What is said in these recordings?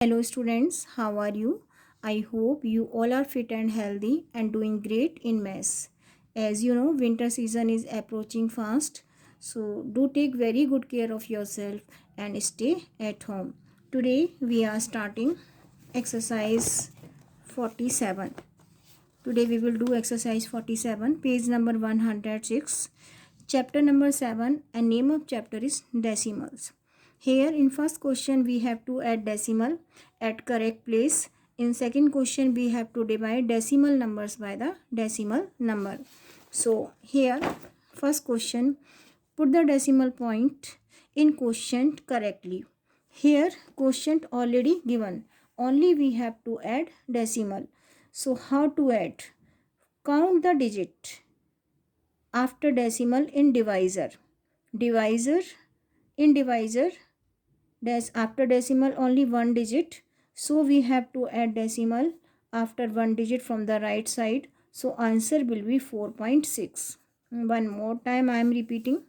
Hello students, how are you? I hope you all are fit and healthy and doing great in maths. As you know, winter season is approaching fast. So do take very good care of yourself and stay at home. Today we are starting exercise 47. Today we will do exercise 47, page number 106, chapter number 7, and name of chapter is decimals. Here in first question we have to add decimal at correct place. In second question we have to divide decimal numbers by the decimal number. So here first question, put the decimal point in quotient correctly. Here quotient already given, only we have to add decimal. So how to add? Count the digit after decimal in divisor. Divisor in divisor, after decimal only one digit. So we have to add decimal after one digit from the right side. So answer will be 4.6. One more time I am repeating.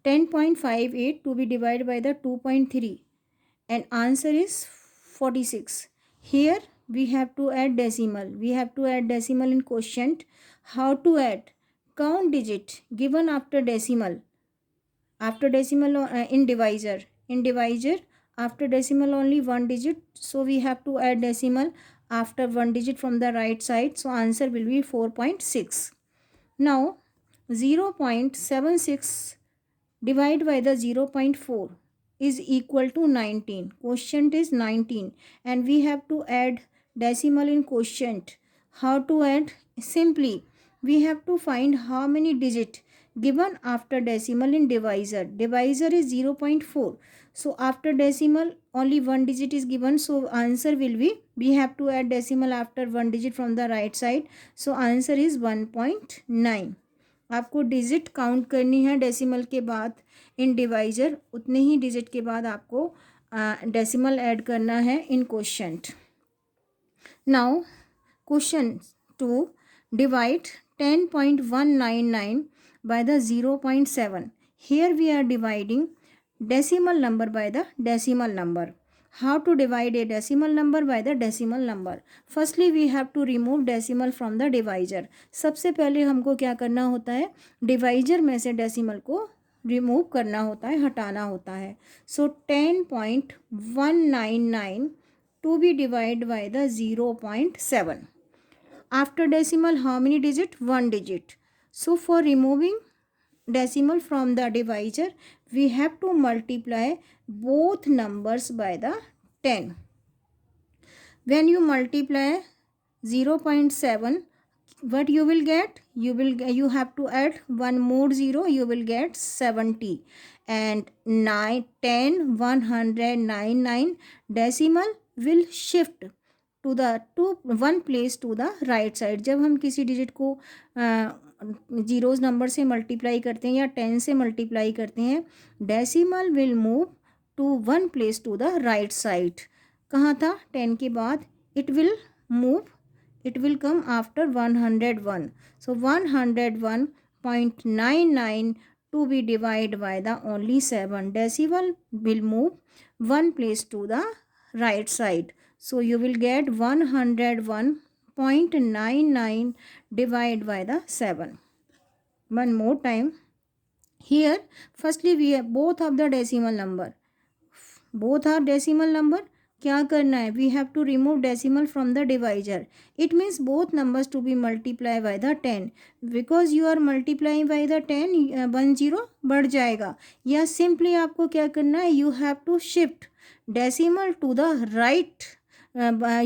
10.58 to be divided by the 2.3 and answer is 46. Here we have to add decimal. We have to add decimal in quotient. How to add? Count digit given after decimal. After decimal in divisor. In divisor after decimal only one digit. So we have to add decimal after one digit from the right side. So answer will be 4.6. Now 0.76 divided by the 0.4 is equal to 19. Quotient is 19 and we have to add decimal in quotient. How to add? Simply we have to find how many digit given after decimal in divisor. Divisor is 0.4. So after decimal only one digit is given. So answer will be, we have to add decimal after one digit from the right side. So answer is 1.9. आपको digit count करनी है decimal के बाद इन divisor, उतने ही digit के बाद आपको decimal add करना है in quotient. Now question 2, divide 10.199 by the 0.7. Here we are dividing decimal number by the decimal number. How to divide a decimal number by the decimal number? Firstly we have to remove decimal from the divisor. सबसे पहले हमको क्या करना होता है? Divisor में से decimal को रिमूव करना होता है, हटाना होता है. सो 10.199 to be divided by the 0.7. After decimal how many digit? One digit. So for removing decimal from the divisor we have to multiply both numbers by the 10. When you multiply 0.7, what you will get? You have to add one more zero, you will get 70, and 199 decimal will shift to the one place to the right side. जब हम किसी digit को zeros number से multiply करते हैं या 10 से multiply करते हैं, decimal will move to one place to the right side. कहाँ था? 10 के बाद it will come after 101. So 101.99 to be divided by the only 7. Decimal will move one place to the right side. So you will get 101.99 divided by the 7. One more time. Here firstly we have both of the decimal number. Both are decimal number. क्या करना है? We have to remove decimal from the divisor. It means both numbers to be multiplied by the 10. Because you are multiplying by the 10, 10 बढ़ जाएगा. या simply आपको क्या करना है? You have to shift decimal to the right.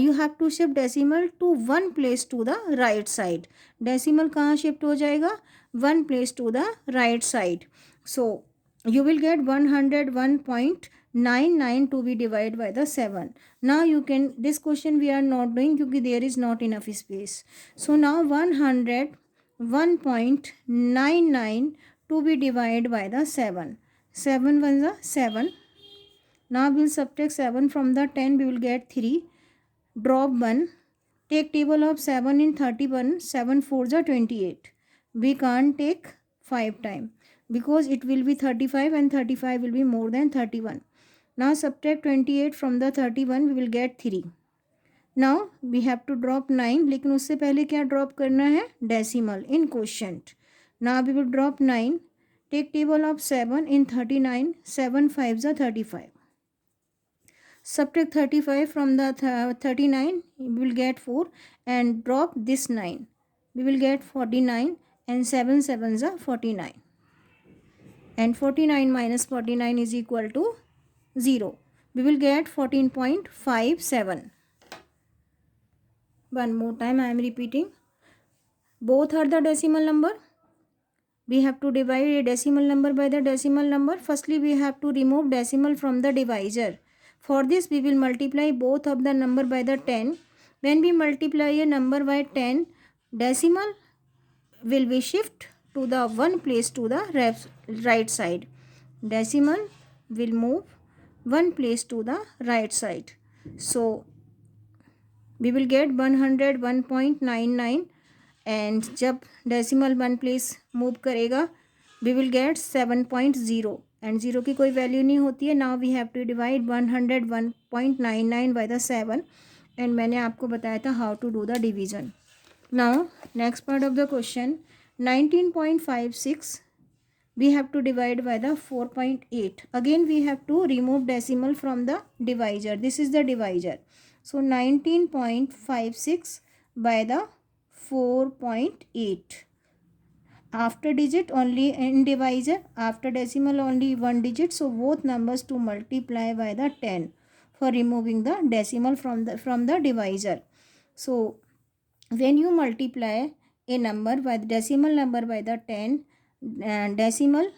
You have to shift decimal to one place to the right side. Decimal कहाँ shift हो जाएगा? One place to the right side. So you will get 101.99 to be divided by the 7. Now you can, this question we are not doing because there is not enough space. So now 101.99 to be divided by the 7. 7 1 is 7. Now we will subtract 7 from the 10. We will get 3. Drop 1. Take table of 7 in 31. 7 4s are 28. We can't take 5 times because it will be 35 and 35 will be more than 31. Now subtract 28 from the 31, we will get 3. Now we have to drop 9, लेकिन उससे पहले क्या drop करना है, decimal in quotient. Now we will drop 9. Take table of 7 in 39. 7 5s are 35. Subtract 35 from the 39, we will get 4, and drop this 9. We will get 49, and 7 7s are 49. And 49 minus 49 is equal to 0. We will get 14.57. One more time I am repeating. Both are the decimal number. We have to divide a decimal number by the decimal number. Firstly, we have to remove decimal from the divisor. For this, we will multiply both of the number by the 10. When we multiply a number by 10, decimal will be shift to the one place to the right side. Decimal will move one place to the right side. So we will get 101.99, and जब decimal one place move करेगा we will get 7.0, and 0 की कोई value नहीं होती है. Now we have to divide 101.99 by the 7, and मैंने आपको बताया था how to do the division. Now next part of the question, 19.56 we have to divide by the 4.8. Again we have to remove decimal from the divisor. This is the divisor. So 19.56 by the 4.8. After digit only in divisor, after decimal only one digit. So both numbers to multiply by the 10 for removing the decimal from the divisor. So when you multiply a number by the decimal number by the 10, decimal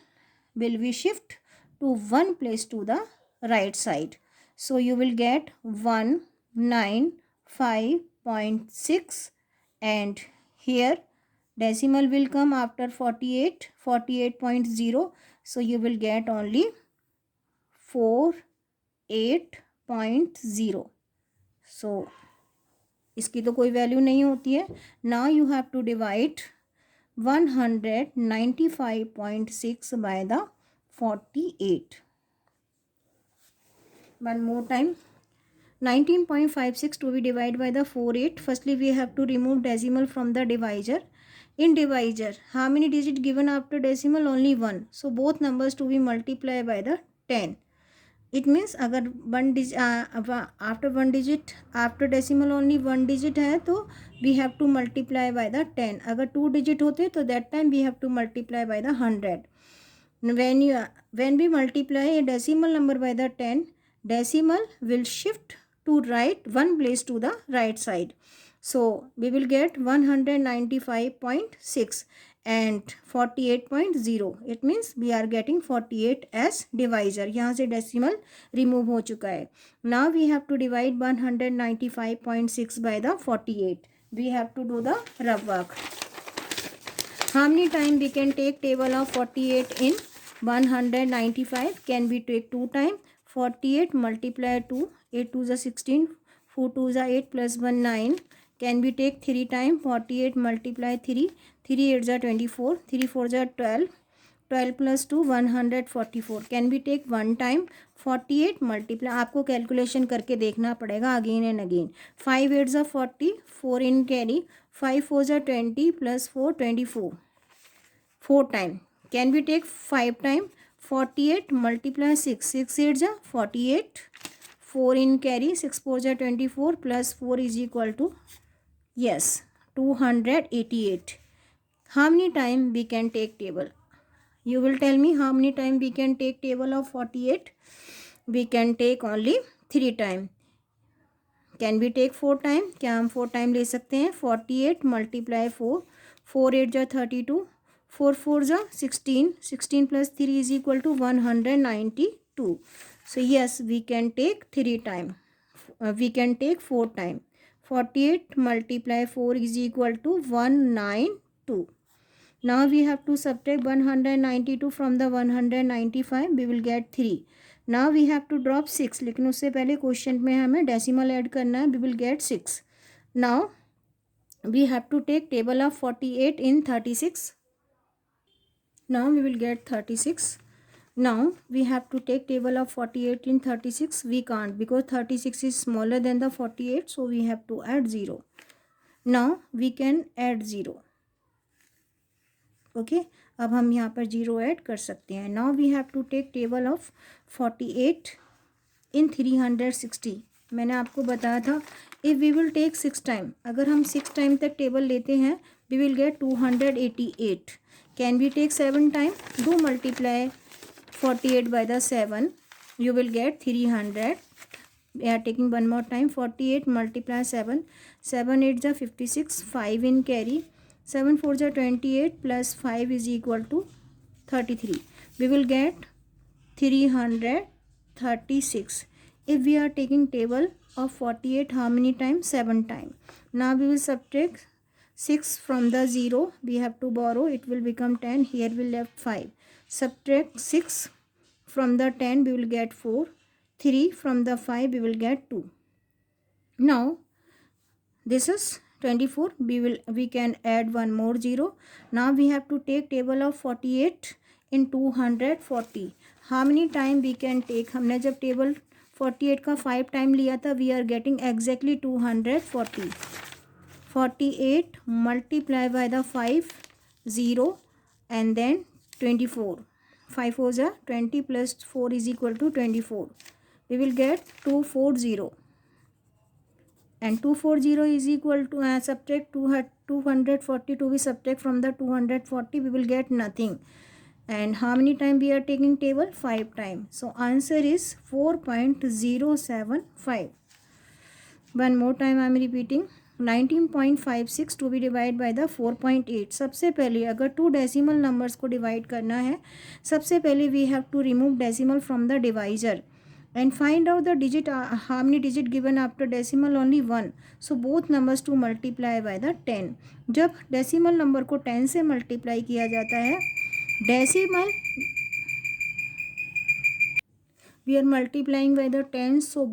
will be shift to one place to the right side. So you will get 195.6, and here decimal will come after 48.0. So you will get only 48.0. So इसकी तो कोई value नहीं होती है. Now you have to divide 195.6 by the 48. One more time. 19.56 to be divided by the 48. Firstly, we have to remove decimal from the divisor. In divisor, how many digit given after decimal? Only 1. So both numbers to be multiplied by the 10. It means अगर one digit after one digit after decimal only one digit है तो we have to multiply by the 10. अगर two digit होते तो that time we have to multiply by the 100. when we multiply a decimal number by the 10, decimal will shift to right one place to the right side. So we will get 195.6 and 48.0. It means we are getting 48 as divisor. यहाँ से decimal remove हो चुका है. Now we have to divide 195.6 by the 48. We have to do the rough work. How many time we can take table of 48 in 195? Can we take 2 time? 48 multiply 2, 8 2 is 16, 4 2 is 8 plus 1 9. Can we take 3 time? 48 multiply 3, 3 8 is 24, 3 4 is 12, 12 plus 2 144. Can we take 1 time? 48 multiply, आपको calculation करके देखना पड़ेगा again and again. 5 8 is 40, 4 in carry, 5 4 is 20 plus 4 24. 4 time. Can we take 5 time? 48 multiply 6, 6 8 is 48, 4 in carry, 6 4 is 24 plus 4 is equal to, yes, 288. How many time we can take table? You will tell me how many time we can take table of 48. We can take only 3 time. Can we take 4 time? क्या हम 4 time ले सकते हैं? 48 multiply 4, 4 8 is 32, 4 4 is 16, 16 plus 3 is equal to 192. So yes, we can take 3 time. We can take 4 time. 48 multiply 4 is equal to 192. Now we have to subtract 192 from the 195. We will get 3. Now we have to drop 6. लेकिन उससे पहले question में हमें decimal add करना है. We will get 6. Now we have to take table of 48 in 36. Now we will get 36. Now we have to take table of 48 in 36. We can't because 36 is smaller than the 48, so we have to add 0. Now we can add 0. Okay अब हम यहाँ पर 0 add कर सकते हैं. Now we have to take table of 48 in 360. मैंने आपको बताया था if we will take 6 time, अगर हम 6 टाइम तक टेबल लेते हैं we will get 288. Can we take 7 time? Do multiply 48 by the 7, you will get 300. We are taking one more time. 48 multiply 7, 7 8 is 56, 5 in carry, 7 4 is 28 plus 5 is equal to 33. We will get 336. If we are taking table of 48, how many times? 7 times. Now we will subtract 6 from the 0. We have to borrow, it will become 10. Here we left 5. Subtract 6 from the 10, we will get 4. 3 from the 5, we will get 2. Now this is 24. We can add one more 0. Now we have to take table of 48 in 240. How many time we can take? हमने जब table 48 का 5 time लिया था, we are getting exactly 240. 48 multiply by the 5 0 and then 24. 5 4 is 20 plus 4 is equal to 24. We will get 240. And 240 is equal to subtract 242. We subtract from the 240, we will get nothing. And how many time we are taking table? 5 time. So answer is 4.075. One more time I am repeating. 19.56 to be divided by the 4.8. सबसे पहले अगर 2 decimal numbers को divide करना है, सबसे पहले we have to remove decimal from the divisor and find out the digit, how many digit given after decimal? Only 1. So both numbers to multiply by the 10. जब decimal number को 10 से multiply किया जाता है, decimal we are multiplying by the 10, so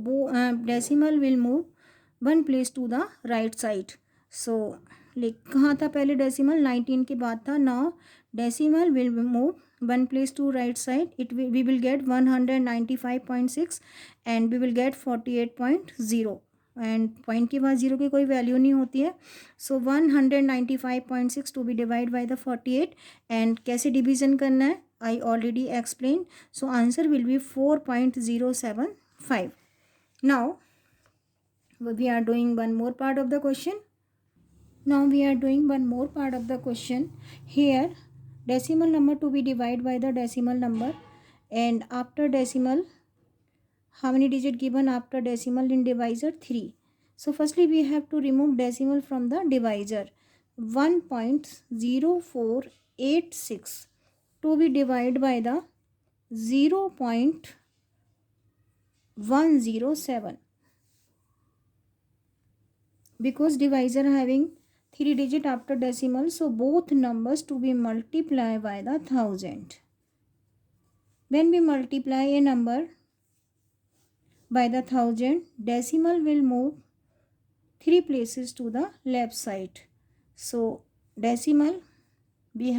decimal will move one place to the right side. So कहाँ था पहले decimal? 19 के बाद था. Now decimal will move one place to right side. We will get 195.6 and we will get 48.0. And point के बाद 0 की कोई वैल्यू नहीं होती है. So 195.6 to be divide by the 48. And कैसे डिवीजन करना है I already explain. So answer will be 4.075. Now we are doing one more part of the question. Now we are doing one more part of the question. Here decimal number to be divided by the decimal number, and after decimal how many digit given after decimal in divisor? 3. So firstly we have to remove decimal from the divisor. 1.0486 to be divided by the 0.107, because divisor having 3 digit after decimal, so both numbers to be multiplied by the 1000. When we multiply a number by the 1000, decimal will move 3 places to the left side. So decimal we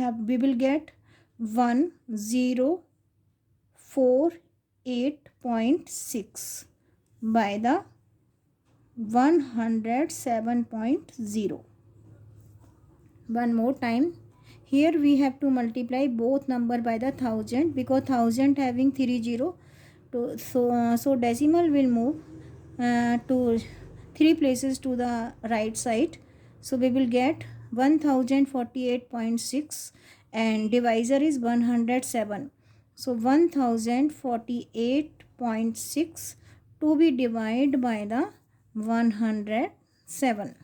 will get 1048.6 by the 107.0. One more time. Here we have to multiply both number by the 1000, because 1000 having 3 0. So decimal will move to 3 places to the right side. So we will get 1048.6 and divisor is 107. So 1048.6 to be divided by the 107.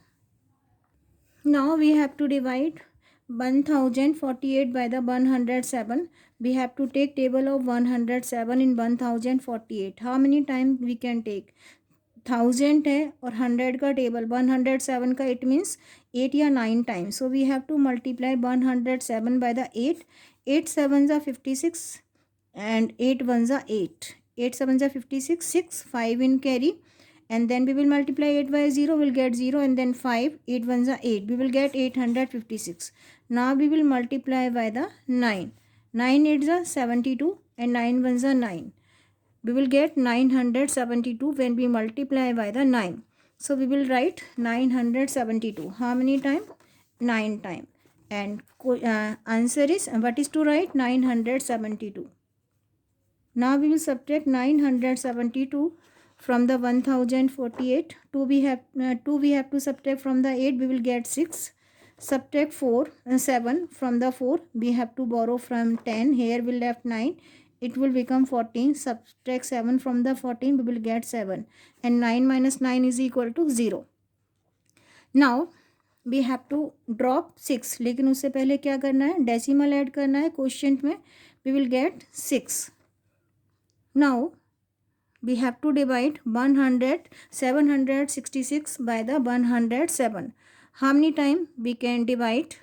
Now we have to divide 1048 by the 107. We have to take table of 107 in 1048. How many times we can take? 1000 है और 100 का table 107 का, it means 8 या 9 times. So we have to multiply 107 by the 8. 8 7 ज़ा 56 and 8 1 ज़ा 8. 8 7 ज़ा 56, 6 5 in carry, and then we will multiply 8 by 0, will get 0, and then 5, 8 1 is 8, we will get 856. Now we will multiply by the 9. 9 8 is 72, and 9 ones are 9. We will get 972 when we multiply by the 9. So we will write 972. How many times? 9 times. And answer is, what is to write? 972. Now we will subtract 972 from the 1048. 2 we have to subtract from the 8. We will get 6. Subtract 4 and 7 from the 4. We have to borrow from 10. Here we left 9. It will become 14. Subtract 7 from the 14. We will get 7. And 9 minus 9 is equal to 0. Now we have to drop 6. लेकिन उससे पहले क्या करना है? Decimal add करना है quotient में. We will get 6. Now we have to divide 766 by the 107. How many times we can divide